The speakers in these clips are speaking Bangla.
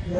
Here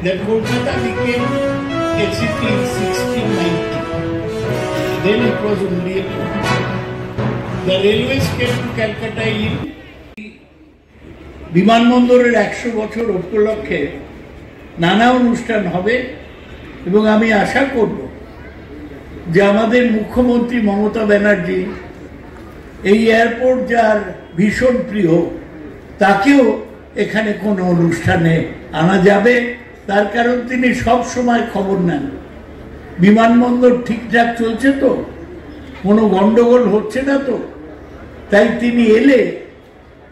that Kolkata became a city in 1690. Then it was only a town. The railways came to Calcutta in বিমানবন্দরের 100 বছর উপলক্ষে নানা অনুষ্ঠান হবে এবং আমি আশা করব যে আমাদের মুখ্যমন্ত্রী মমতা ব্যানার্জি এই এয়ারপোর্ট যার ভীষণ প্রিয় তাকেও এখানে কোনো অনুষ্ঠানে আনা যাবে। তার কারণ তিনি সব সময় খবর নেন বিমানবন্দর ঠিকঠাক চলছে তো, কোনো গন্ডগোল হচ্ছে না তো, তাই তিনি এলে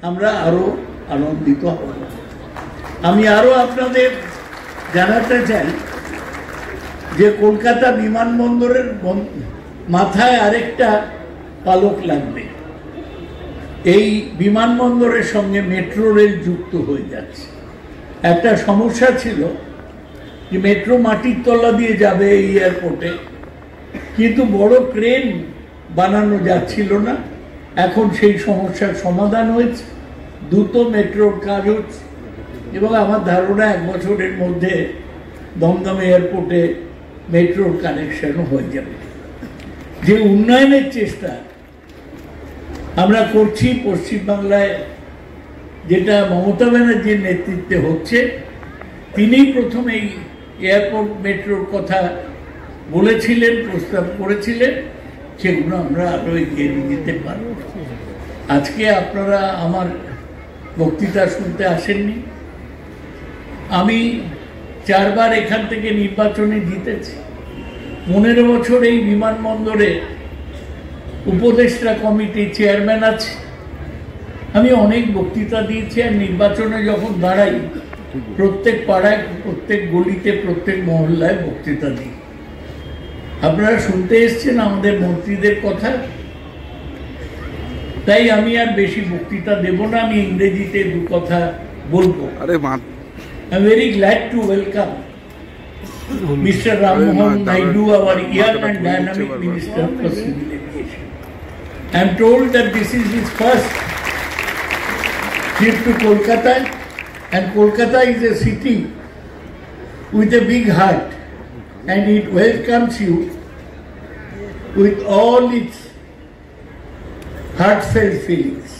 আমরা আরো আনন্দিত হব। আমি আরো আপনাদের জানাতে চাই যে কলকাতা বিমানবন্দরের মাথায় আরেকটা পালক লাগবে। এই বিমানবন্দরের সঙ্গে মেট্রো রেল যুক্ত হয়ে যাচ্ছে। একটা সমস্যা ছিল যে মেট্রো মাটির তলা দিয়ে যাবে এই এয়ারপোর্টে, কিন্তু বড় ক্রেন বানানো যাচ্ছিল না। এখন সেই সমস্যার সমাধান হয়েছে, দ্রুত মেট্রোর কাজ হচ্ছে এবং আমার ধারণা 1 বছরের মধ্যে দমদম এয়ারপোর্টে মেট্রোর কানেকশনও হয়ে যাবে। যে উন্নয়নের চেষ্টা আমরা করছি পশ্চিমবাংলায়, যেটা মমতা ব্যানার্জির নেতৃত্বে হচ্ছে, তিনি প্রথম এই এয়ারপোর্ট মেট্রোর কথা বলেছিলেন, প্রস্তাব করেছিলেন, সেগুলো আমরা আরো এগিয়ে নিয়ে যেতে পারব। আজকে আপনারা আমার বক্তৃতা শুনতে আসেননি। আমি 4 বার এখান থেকে নির্বাচনে জিতেছি। 15 বছর এই বিমানবন্দরে উপদেষ্টা কমিটি চেয়ারম্যান আছে। আমি অনেক বক্তৃতা দিয়েছি, আর নির্বাচনে যখন দাঁড়াই প্রত্যেক পাড়ায়, প্রত্যেক গলিতে, প্রত্যেক মহল্লায় বক্তৃতা দিই। আপনারা শুনতে এসছেন আমাদের মন্ত্রীদের কথা, তাই আমি আর বেশি বক্তৃতা দেব না। আমি ইংরেজিতে 2 কথা বলবো। I am very glad to welcome Mr. Ram Mohan Naidu, our young and dynamic Minister for Civil Aviation. I am told that this is his first trip to Kolkata, and Kolkata is a city with a big heart, and it welcomes you with all its heartfelt feelings.